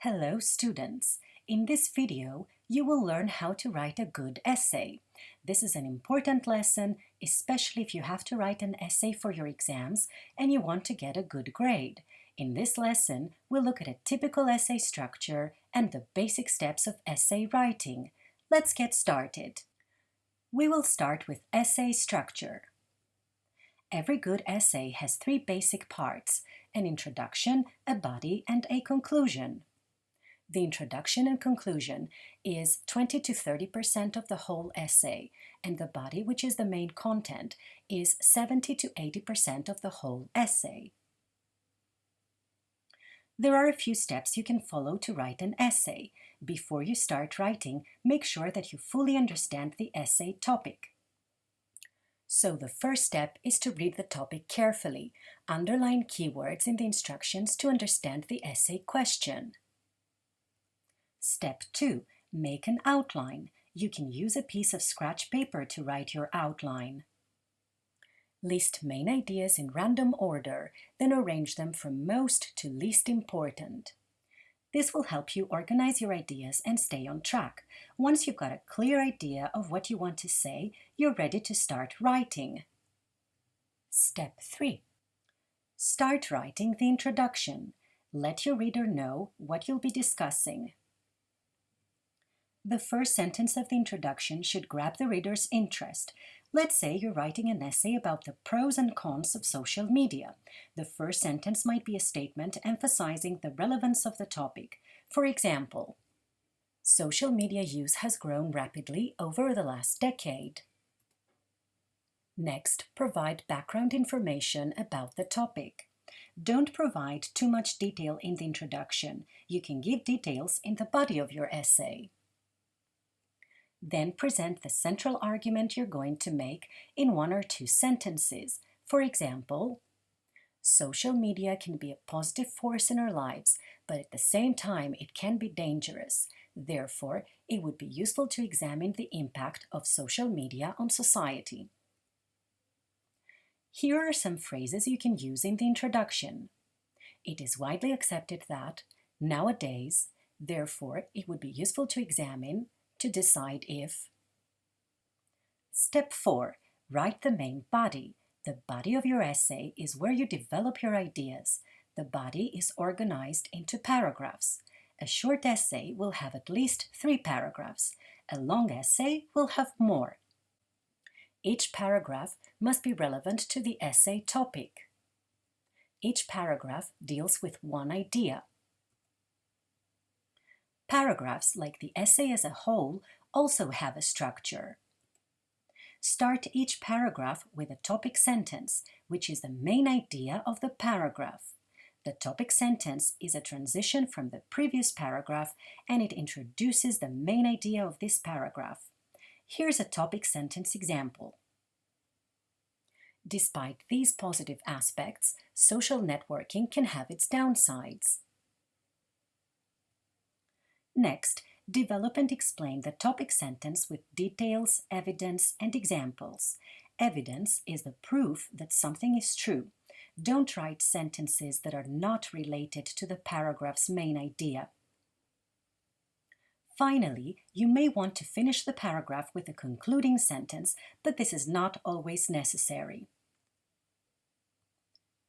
Hello students! In this video, you will learn how to write a good essay. This is an important lesson, especially if you have to write an essay for your exams and you want to get a good grade. In this lesson, we'll look at a typical essay structure and the basic steps of essay writing. Let's get started. We will start with essay structure. Every good essay has three basic parts: an introduction, a body, and a conclusion. The introduction and conclusion is 20 to 30% of the whole essay, and the body, which is the main content, is 70 to 80% of the whole essay. There are a few steps you can follow to write an essay. Before you start writing, make sure that you fully understand the essay topic. So the first step is to read the topic carefully. Underline keywords in the instructions to understand the essay question. Step 2. Make an outline. You can use a piece of scratch paper to write your outline. List main ideas in random order, then arrange them from most to least important. This will help you organize your ideas and stay on track. Once you've got a clear idea of what you want to say, you're ready to start writing. Step 3. Start writing the introduction. Let your reader know what you'll be discussing. The first sentence of the introduction should grab the reader's interest. Let's say you're writing an essay about the pros and cons of social media. The first sentence might be a statement emphasizing the relevance of the topic. For example, social media use has grown rapidly over the last decade. Next, provide background information about the topic. Don't provide too much detail in the introduction. You can give details in the body of your essay. Then present the central argument you're going to make in 1 or 2 sentences. For example, social media can be a positive force in our lives, but at the same time it can be dangerous. Therefore, it would be useful to examine the impact of social media on society. Here are some phrases you can use in the introduction. It is widely accepted that, nowadays, therefore, it would be useful to examine to decide if. Step 4. Write the main body. The body of your essay is where you develop your ideas. The body is organized into paragraphs. A short essay will have at least 3 paragraphs. A long essay will have more. Each paragraph must be relevant to the essay topic. Each paragraph deals with one idea. Paragraphs, like the essay as a whole, also have a structure. Start each paragraph with a topic sentence, which is the main idea of the paragraph. The topic sentence is a transition from the previous paragraph, and it introduces the main idea of this paragraph. Here's a topic sentence example. Despite these positive aspects, social networking can have its downsides. Next, develop and explain the topic sentence with details, evidence, and examples. Evidence is the proof that something is true. Don't write sentences that are not related to the paragraph's main idea. Finally, you may want to finish the paragraph with a concluding sentence, but this is not always necessary.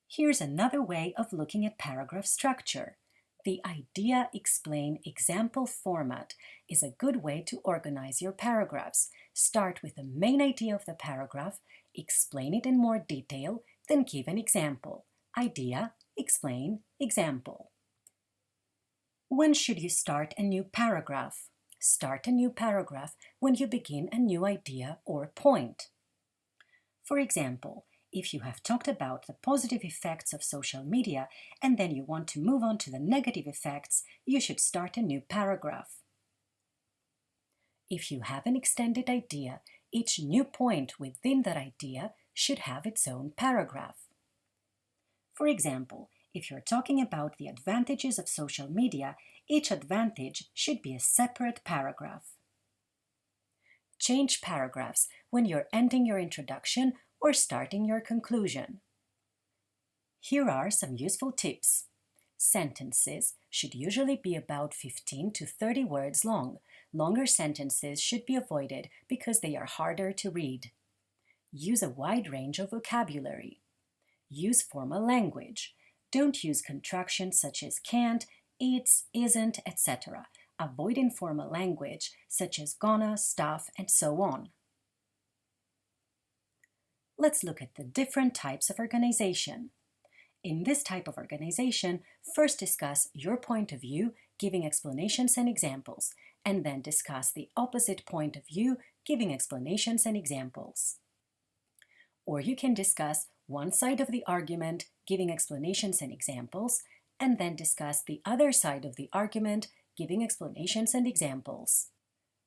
Here's another way of looking at paragraph structure. The idea, explain, example format is a good way to organize your paragraphs. Start with the main idea of the paragraph, explain it in more detail, then give an example. Idea, explain, example. When should you start a new paragraph? Start a new paragraph when you begin a new idea or point. For example, if you have talked about the positive effects of social media and then you want to move on to the negative effects, you should start a new paragraph. If you have an extended idea, each new point within that idea should have its own paragraph. For example, if you're talking about the advantages of social media, each advantage should be a separate paragraph. Change paragraphs when you're ending your introduction or starting your conclusion. Here are some useful tips. Sentences should usually be about 15 to 30 words long. Longer sentences should be avoided because they are harder to read. Use a wide range of vocabulary. Use formal language. Don't use contractions such as can't, it's, isn't, etc. Avoid informal language such as gonna, stuff, and so on. Let's look at the different types of organization. In this type of organization, first discuss your point of view, giving explanations and examples, and then discuss the opposite point of view, giving explanations and examples. Or you can discuss one side of the argument, giving explanations and examples, and then discuss the other side of the argument, giving explanations and examples.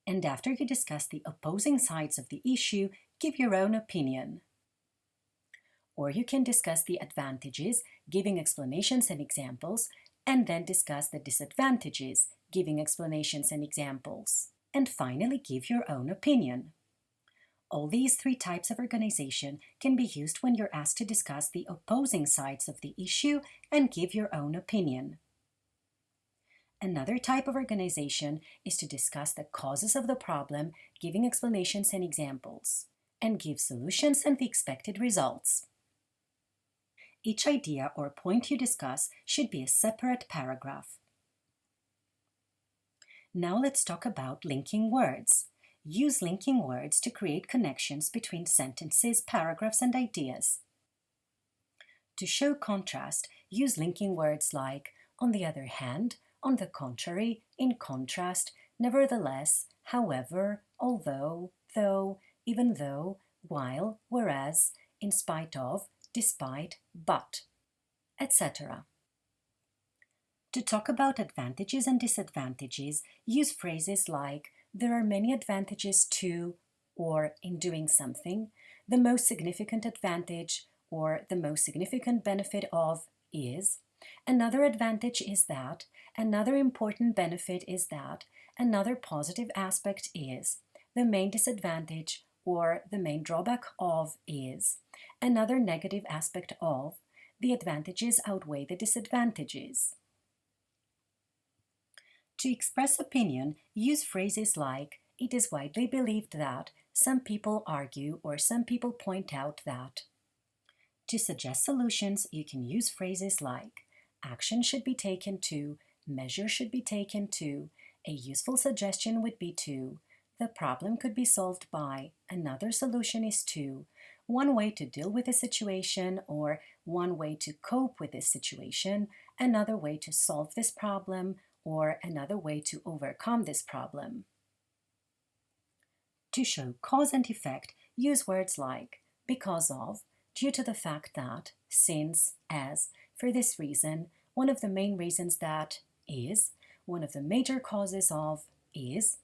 And after you discuss the opposing sides of the issue, give your own opinion. Or you can discuss the advantages, giving explanations and examples, and then discuss the disadvantages, giving explanations and examples. And finally, give your own opinion. All these three types of organization can be used when you're asked to discuss the opposing sides of the issue and give your own opinion. Another type of organization is to discuss the causes of the problem, giving explanations and examples, and give solutions and the expected results. Each idea or point you discuss should be a separate paragraph. Now let's talk about linking words. Use linking words to create connections between sentences, paragraphs, and ideas. To show contrast, use linking words like on the other hand, on the contrary, in contrast, nevertheless, however, although, though, even though, while, whereas, in spite of, despite, but, etc. To talk about advantages and disadvantages, use phrases like there are many advantages to, or in doing something, the most significant advantage or the most significant benefit of is, another advantage is that, another important benefit is that, another positive aspect is, the main disadvantage or the main drawback of is, another negative aspect of, the advantages outweigh the disadvantages. To express opinion, use phrases like, it is widely believed that, some people argue, or some people point out that. To suggest solutions, you can use phrases like, action should be taken to, measure should be taken to, a useful suggestion would be to, the problem could be solved by, another solution is to, one way to deal with a situation or one way to cope with this situation, another way to solve this problem, or another way to overcome this problem. To show cause and effect, use words like because of, due to the fact that, since, as, for this reason, one of the main reasons that is, one of the major causes of is,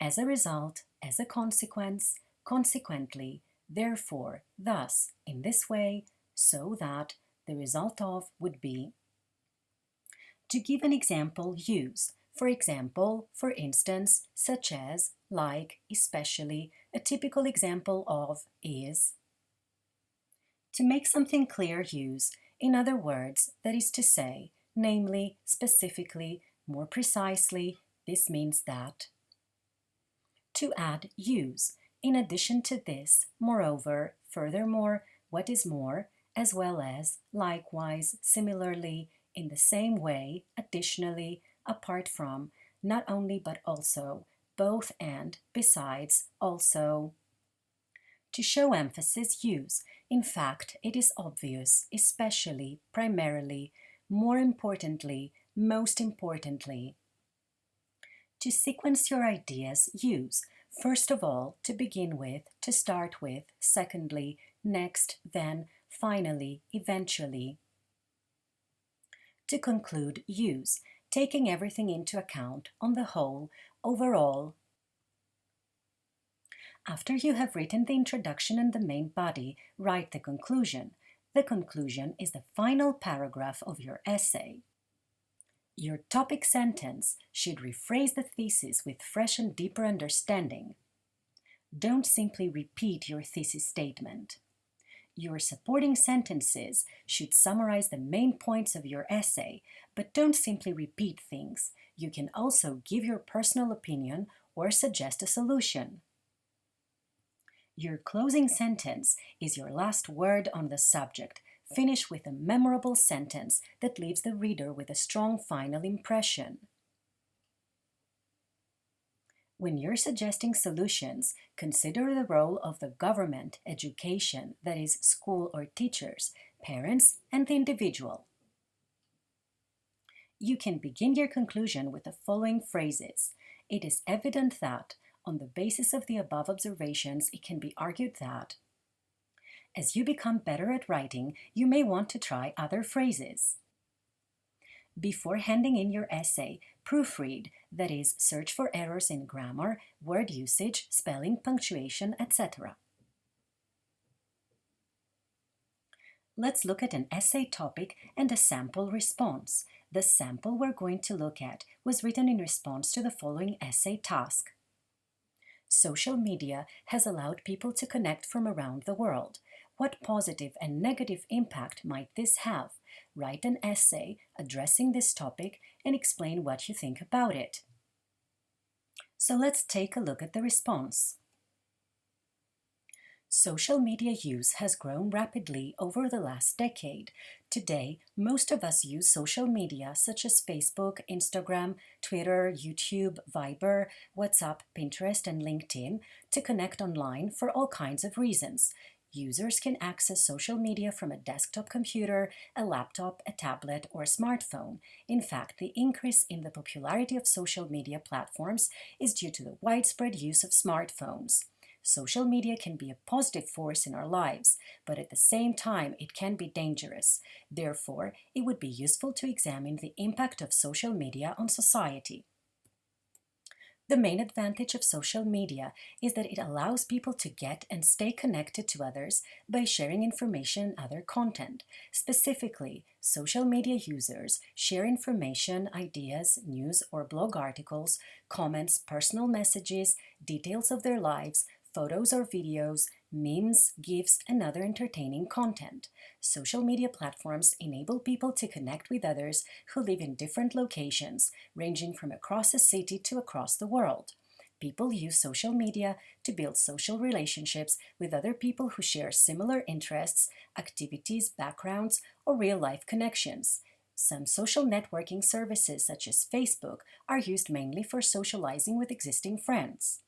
as a result, as a consequence, consequently, therefore, thus, in this way, so that, the result of would be. To give an example, use, for example, for instance, such as, like, especially, a typical example of is. To make something clear, use, in other words, that is to say, namely, specifically, more precisely, this means that. To add, use, in addition to this, moreover, furthermore, what is more, as well as, likewise, similarly, in the same way, additionally, apart from, not only but also, both and, besides, also. To show emphasis, use, in fact, it is obvious, especially, primarily, more importantly, most importantly. To sequence your ideas, use, first of all, to begin with, to start with, secondly, next, then, finally, eventually. To conclude, use, taking everything into account, on the whole, overall. After you have written the introduction and the main body, write the conclusion. The conclusion is the final paragraph of your essay. Your topic sentence should rephrase the thesis with fresh and deeper understanding. Don't simply repeat your thesis statement. Your supporting sentences should summarize the main points of your essay, but don't simply repeat things. You can also give your personal opinion or suggest a solution. Your closing sentence is your last word on the subject. Finish with a memorable sentence that leaves the reader with a strong final impression. When you're suggesting solutions, consider the role of the government, education, that is, school or teachers, parents, and the individual. You can begin your conclusion with the following phrases. It is evident that, on the basis of the above observations, it can be argued that. As you become better at writing, you may want to try other phrases. Before handing in your essay, proofread, that is, search for errors in grammar, word usage, spelling, punctuation, etc. Let's look at an essay topic and a sample response. The sample we're going to look at was written in response to the following essay task. Social media has allowed people to connect from around the world. What positive and negative impact might this have? Write an essay addressing this topic and explain what you think about it. So let's take a look at the response. Social media use has grown rapidly over the last decade. Today, most of us use social media such as Facebook, Instagram, Twitter, YouTube, Viber, WhatsApp, Pinterest, and LinkedIn to connect online for all kinds of reasons. Users can access social media from a desktop computer, a laptop, a tablet, or a smartphone. In fact, the increase in the popularity of social media platforms is due to the widespread use of smartphones. Social media can be a positive force in our lives, but at the same time it can be dangerous. Therefore, it would be useful to examine the impact of social media on society. The main advantage of social media is that it allows people to get and stay connected to others by sharing information and other content. Specifically, social media users share information, ideas, news or blog articles, comments, personal messages, details of their lives, photos or videos, memes, GIFs, and other entertaining content. Social media platforms enable people to connect with others who live in different locations, ranging from across a city to across the world. People use social media to build social relationships with other people who share similar interests, activities, backgrounds, or real-life connections. Some social networking services, such as Facebook, are used mainly for socializing with existing friends.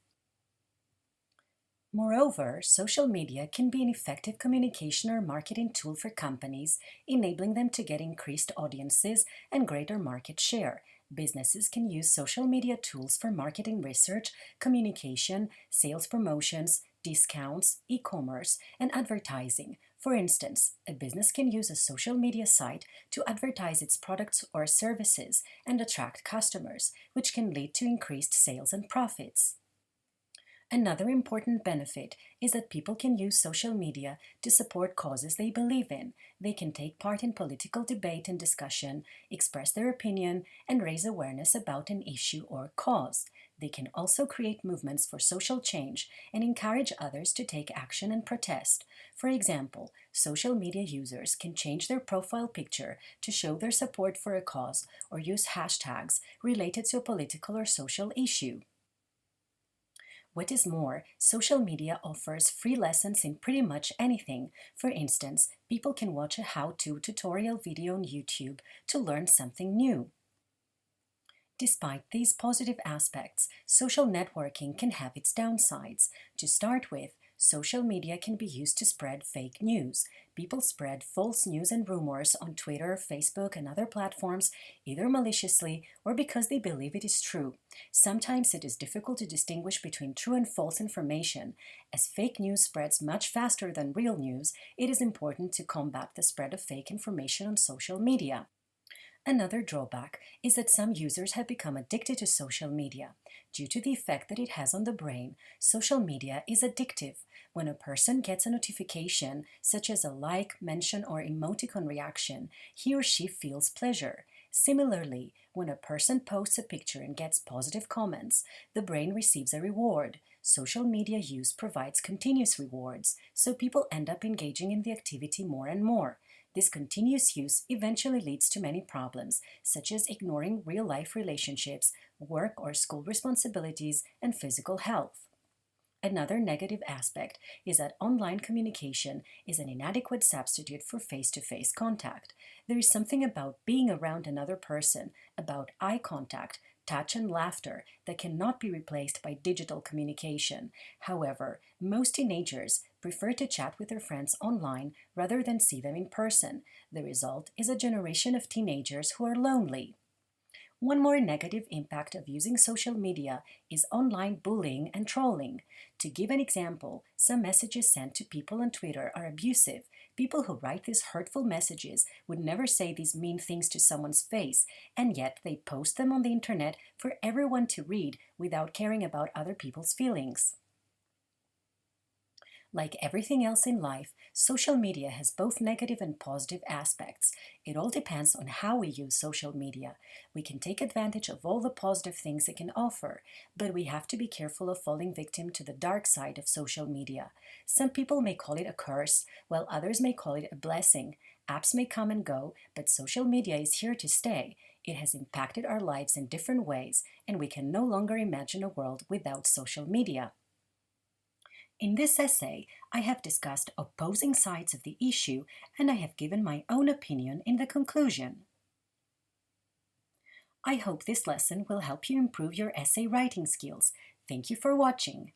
Moreover, social media can be an effective communication or marketing tool for companies, enabling them to get increased audiences and greater market share. Businesses can use social media tools for marketing research, communication, sales promotions, discounts, e-commerce, and advertising. For instance, a business can use a social media site to advertise its products or services and attract customers, which can lead to increased sales and profits. Another important benefit is that people can use social media to support causes they believe in. They can take part in political debate and discussion, express their opinion, and raise awareness about an issue or cause. They can also create movements for social change and encourage others to take action and protest. For example, social media users can change their profile picture to show their support for a cause or use hashtags related to a political or social issue. What is more, social media offers free lessons in pretty much anything. For instance, people can watch a how-to tutorial video on YouTube to learn something new. Despite these positive aspects, social networking can have its downsides. To start with, social media can be used to spread fake news. People spread false news and rumors on Twitter, Facebook, and other platforms, either maliciously or because they believe it is true. Sometimes it is difficult to distinguish between true and false information. As fake news spreads much faster than real news, it is important to combat the spread of fake information on social media. Another drawback is that some users have become addicted to social media. Due to the effect that it has on the brain, social media is addictive. When a person gets a notification, such as a like, mention, or emoticon reaction, he or she feels pleasure. Similarly, when a person posts a picture and gets positive comments, the brain receives a reward. Social media use provides continuous rewards, so people end up engaging in the activity more and more. This continuous use eventually leads to many problems, such as ignoring real-life relationships, work or school responsibilities, and physical health. Another negative aspect is that online communication is an inadequate substitute for face-to-face contact. There is something about being around another person, about eye contact, touch, and laughter that cannot be replaced by digital communication. However, most teenagers prefer to chat with their friends online rather than see them in person. The result is a generation of teenagers who are lonely. One more negative impact of using social media is online bullying and trolling. To give an example, some messages sent to people on Twitter are abusive. People who write these hurtful messages would never say these mean things to someone's face, and yet they post them on the internet for everyone to read without caring about other people's feelings. Like everything else in life, social media has both negative and positive aspects. It all depends on how we use social media. We can take advantage of all the positive things it can offer, but we have to be careful of falling victim to the dark side of social media. Some people may call it a curse, while others may call it a blessing. Apps may come and go, but social media is here to stay. It has impacted our lives in different ways, and we can no longer imagine a world without social media. In this essay, I have discussed opposing sides of the issue, and I have given my own opinion in the conclusion. I hope this lesson will help you improve your essay writing skills. Thank you for watching.